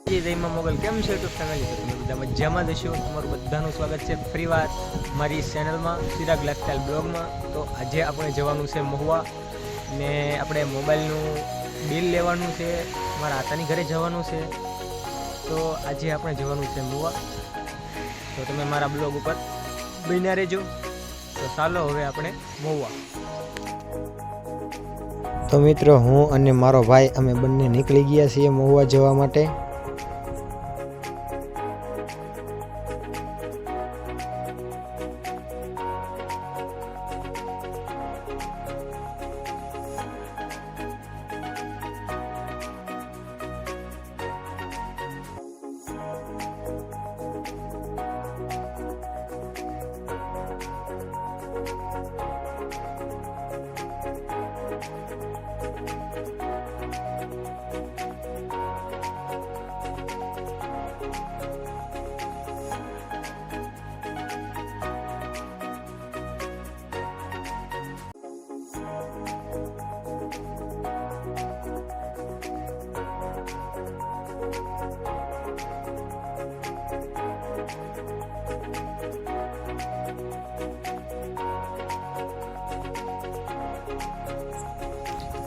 જયમાં મોગલ કેમ છે YouTube family? તમે બધા મજામાં જશો. તમારું બધાનું સ્વાગત છે ફરીવાર મારી ચેનલમાં ચિરાગ લાઈફસ્ટાઈલ બ્લોગમાં. તો આજે આપણે જવાનું છે મહુવા ને આપણે મોબાઈલનું બિલ લેવાનું છે. મારા આતાની ઘરે જવાનું છે. તો આજે આપણે જવાનું છે મહુવા. તો તમે મારા બ્લોગ ઉપર બન્યા રહેજો. તો ચાલો હવે આપણે મહુવા. તો મિત્રો, હું અને મારો ભાઈ અમે બંને નીકળી ગયા છીએ મહુવા જવા માટે.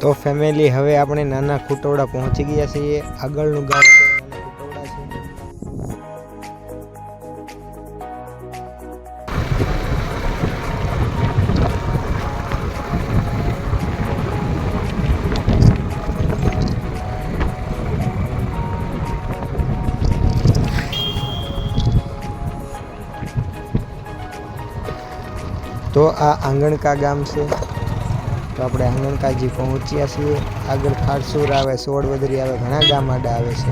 તો ફેમિલી, હવે આપણે નાના ખુટોડા પહોંચી ગયા છીએ. આગળનું ગામ છે નાના ખુટોડા છે. તો આ આંગણકા ગામ છે. તો આપણે આંગણકાજી પહોંચ્યા છીએ. આગળ ખારસુર આવે, સોડવદરી આવે, ઘણા ગામ આડા આવે છે.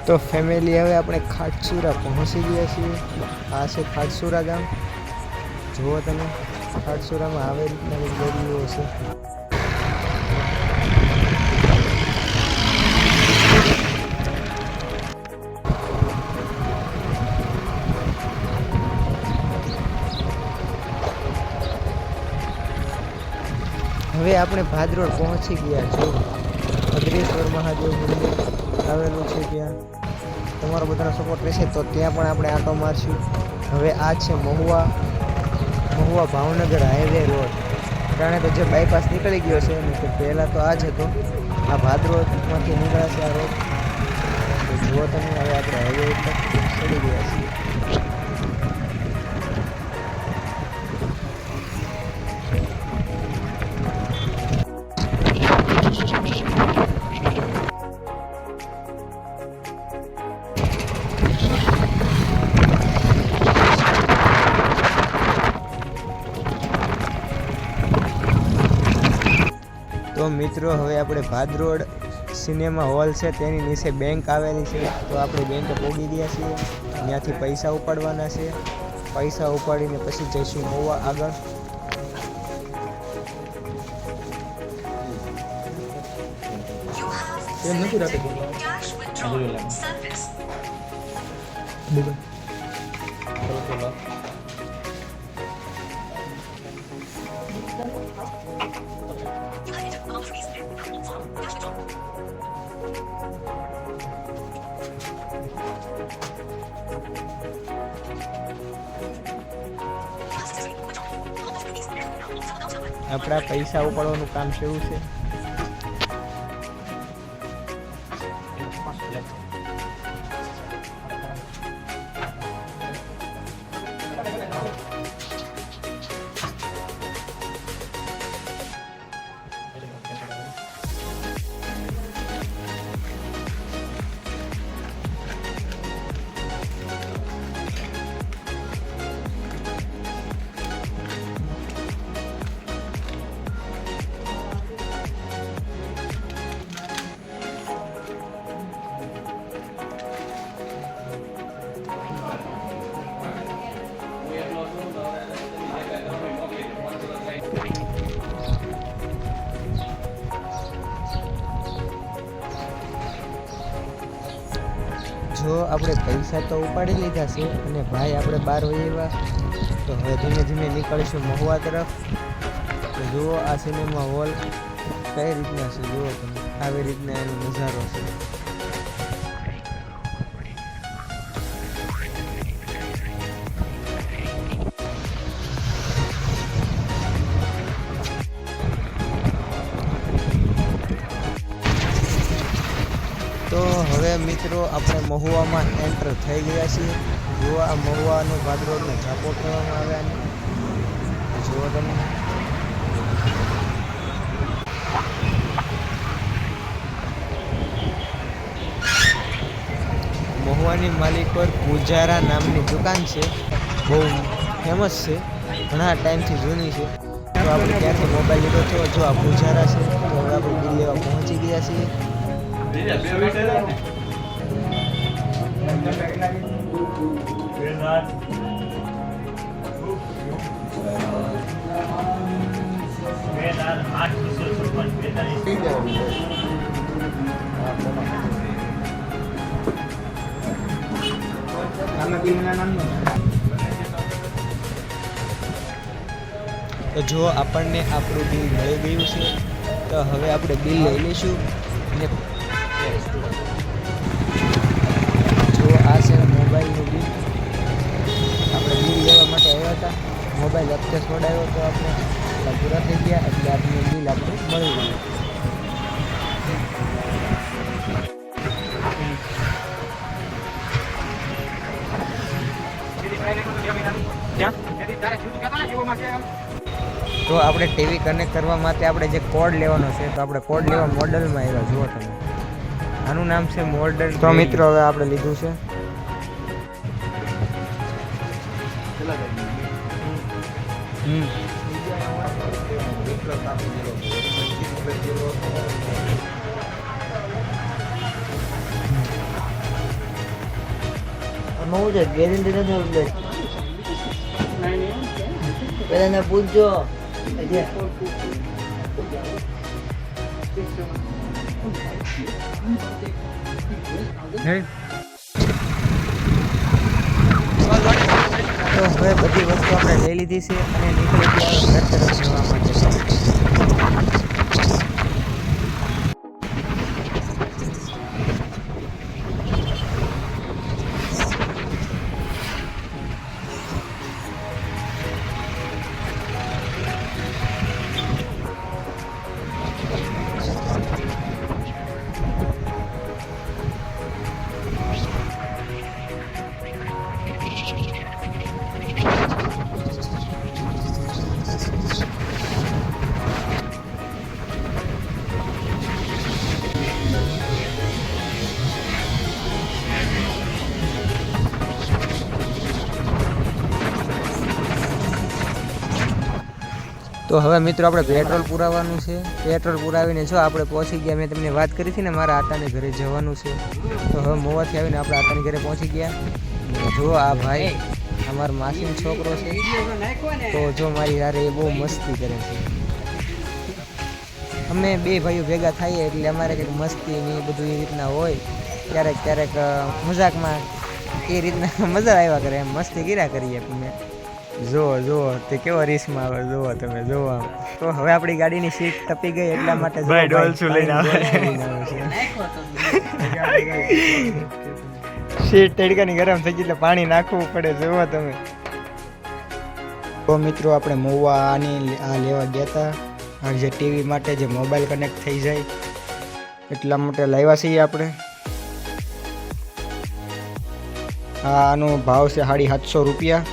તો ફેમિલી, હવે આપણે ખાટસુરા પહોંચી ગયા છીએ. આ છે ખાટસુરા ગામ. જુઓ તમે, ખાટસુરામાં આવી રીતના દરિયો છે. હવે આપણે ભાદરોડ પહોંચી ગયા છીએ. અગ્રેશ્વર મહાદેવ મંદિર આવેલું છે. ત્યાં તમારો બધાનો સપોર્ટ રહેશે તો ત્યાં પણ આપણે આંટો મારશું. હવે આ છે મહુવા ભાવનગર હાઈવે રોડ. જાણે તો જે બાયપાસ નીકળી ગયો છે ને, તો પહેલાં તો આ જ હતો. આ ભાદરોડમાંથી નીકળ્યા છે આ રોડ. તો જુઓ તમે, હવે આપણે હાઈવે ઉપર ચડી ગયા છીએ. તો મિત્રો, હવે આપણે ભાદરોડ સિનેમા હોલ છે તેની નીચે બેંક આવેલી છે. તો આપણે બેંકે પહોંચી ગયા છીએ. ત્યાંથી પૈસા ઉપાડવાના છે. પૈસા ઉપાડીને પછી જઈશું મહુવા આગળ. એમ નથી રાખતું. આપણા પૈસા ઉપાડવાનું કામ કેવું છે? જો આપણે પૈસા તો ઉપાડી લીધા છે અને ભાઈ આપણે બહાર વહી આવ્યા, તો હવે ધીમે ધીમે નીકળીશું મહુવા તરફ. તો જુઓ આ સિનેમા હોલ કઈ રીતના છે, જુઓ તમે આવી રીતના એનો નજારો છે. તો હવે મિત્રો આપણે મહુવામાં એન્ટર થઈ ગયા છીએ. જુઓ આ મહુવાનો ભાદરોડનો ઝાપો કહેવામાં આવે આને. જુઓ તમે મહુવાની માલિક પર પૂજારા નામની દુકાન છે, બહુ ફેમસ છે, ઘણા ટાઈમથી જૂની છે. તો આપણે ત્યાંથી મોબાઈલ લીધો હતો. જો આ પૂજારા છે, તો હવે આપણે બિલ લેવા પહોંચી ગયા છીએ. તો જો આપણને આપણું બિલ મળી ગયું છે, તો હવે આપણે બિલ લઈ લઈશું. અને જો આ છે મોબાઈલનું બિલ. આપણે બિલ લેવા માટે આવ્યા હતા, મોબાઈલ હપ્તે છોડાયો તો આપણે પૂરા થઈ ગયા, એટલે આપણું બિલ આપણું મળી ગયું. તો આપણે ટીવી કનેક્ટ કરવા માટે આપણે જે કોડ લેવાનો છે, તો આપણે કોડ લેવા મોડલમાં આવ્યા. જુઓ તમે, આનું નામ છે મોડલ. તો મિત્રો હવે આપણે લીધું છે. ગેરંટી નથી. પેલા પૂછજો. તો હવે બધી વસ્તુ આપણે લઈ લીધી છે અને નીકળી ગયા ઘર તરફ જવા માટે. તો હવે મિત્રો આપણે પેટ્રોલ પુરાવવાનું છે. પેટ્રોલ પુરાવીને જો આપણે પહોંચી ગયા. મેં તમને વાત કરી હતી ને મારા આતાને ઘરે જવાનું છે, તો હવે મોવાથી આવીને આપણે આતાને ઘરે પહોંચી ગયા. જો આ ભાઈ અમારો માસીનો છોકરો છે, તો જો મારી યારે એ બહુ મસ્તી કરે છે. અમે બે ભાઈઓ ભેગા થઈએ એટલે અમારે કંઈક મસ્તી ને એ બધું એ રીતના હોય. ક્યારેક ક્યારેક મજાકમાં એ રીતના મજા આવ્યા કરે, એમ મસ્તી કર્યા કરીએ. તમે જુઓ તે કેવો રીસમાં આવે, જુઓ તમે જુઓ. તો હવે આપણી ગાડીની સીટ તપી ગઈ, એટલા માટે સીટ તડકાની ગરમ થઈ ગઈ એટલે પાણી નાખવું પડે. જુઓ તમે. તો મિત્રો આપણે મહુવા આની આ લેવા ગયા હતા, આ જે ટીવી માટે જે મોબાઈલ કનેક્ટ થઈ જાય એટલા માટે લાવ્યા છીએ આપણે. આનો ભાવ છે 750 રૂપિયા.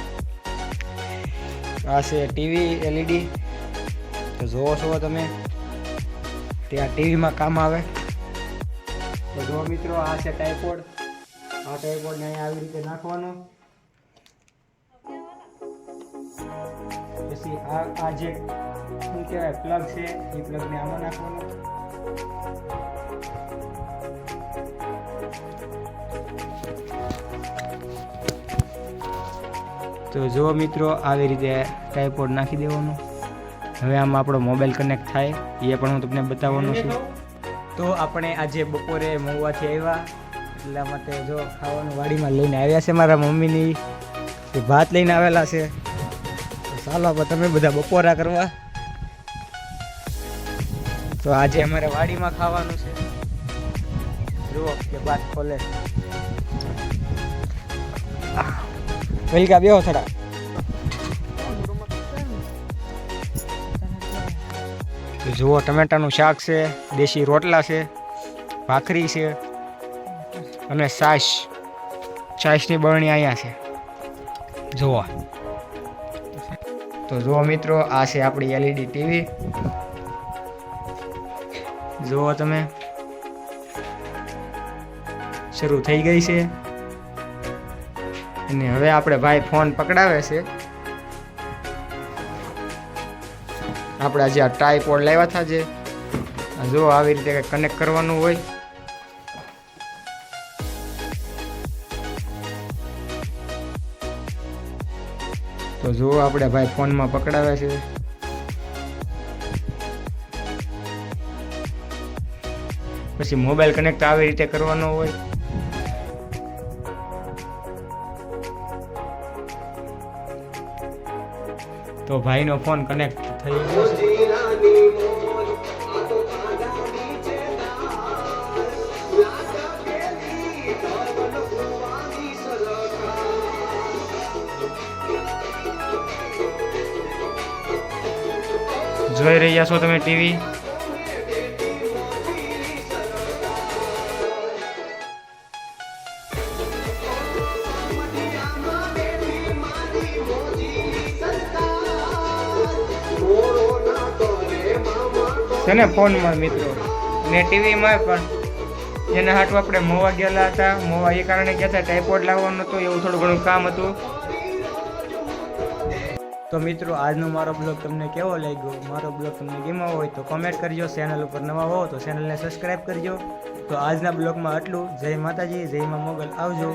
આ છે ટીવી LED. તો જોવો છો તમે, ત્યાં ટીવીમાં કામ આવે. તો જો મિત્રો આ છે ટાઈપોડ. આ ટાઈપોડને અહીંયા આવી રીતે નાખવાનો. પછી આ જે શું કહેવાય પ્લગ છે, એ પ્લગને આમાં નાખવાનો. તો જુઓ મિત્રો, આવી રીતે ટાઈપોડ નાખી દેવાનું. હવે આમાં આપણો મોબાઈલ કનેક્ટ થાય એ પણ હું તમને બતાવવાનું છું. તો આપણે આજે બપોરે મહુવાથી આવ્યા, એટલા માટે જો ખાવાનું વાડીમાં લઈને આવ્યા છે મારા મમ્મીની તે ભાત લઈને આવેલા છે. તો ચાલો આપણે તમે બધા બપોરા કરવા. તો આજે અમારે વાડીમાં ખાવાનું છે. જુઓ કે ભાત ખોલે વેલકા બેહો થોડા. તો જુઓ ટમેટાનું શાક છે, દેશી રોટલા છે, ભાખરી છે અને છાશની બરણી અહીંયા છે. જુઓ તો જુઓ મિત્રો, આ છે આપણી એલઈડી ટીવી. જુઓ તમે, શરૂ થઈ ગઈ છે. અને હવે આપણે ભાઈ ફોન પકડાવે છે. આપણે આજે આ ટ્રાયપોડ લાવ્યા હતા જે જો આવી રીતે કનેક્ટ કરવાનું હોય. તો જુઓ આપણે ભાઈ ફોનમાં પકડાવે છે. પછી મોબાઈલ કનેક્ટ આવી રીતે કરવાનો હોય. તો ભાઈનો ફોન કનેક્ટ થઈ ગયો છે. જોઈ રહ્યા છો તમે ટીવી. છે ને ફોનમાં મિત્રો ને ટીવીમાં પણ એના હાટું આપણે મોવા ગયેલા હતા. મોવા એ કારણે ગયા હતા, ટાઈપોડ લાવવાનું હતું, એવું થોડું ઘણું કામ હતું. તો મિત્રો આજનો મારો બ્લોગ તમને કેવો લાગ્યો? મારો બ્લોગ તમને ગમ્યો હોય તો કોમેન્ટ કરજો. ચેનલ ઉપર નવા હો તો ચેનલને સબસ્ક્રાઈબ કરજો. તો આજના બ્લોગમાં આટલું. જય માતાજી, જય મા મોગલ. આવજો.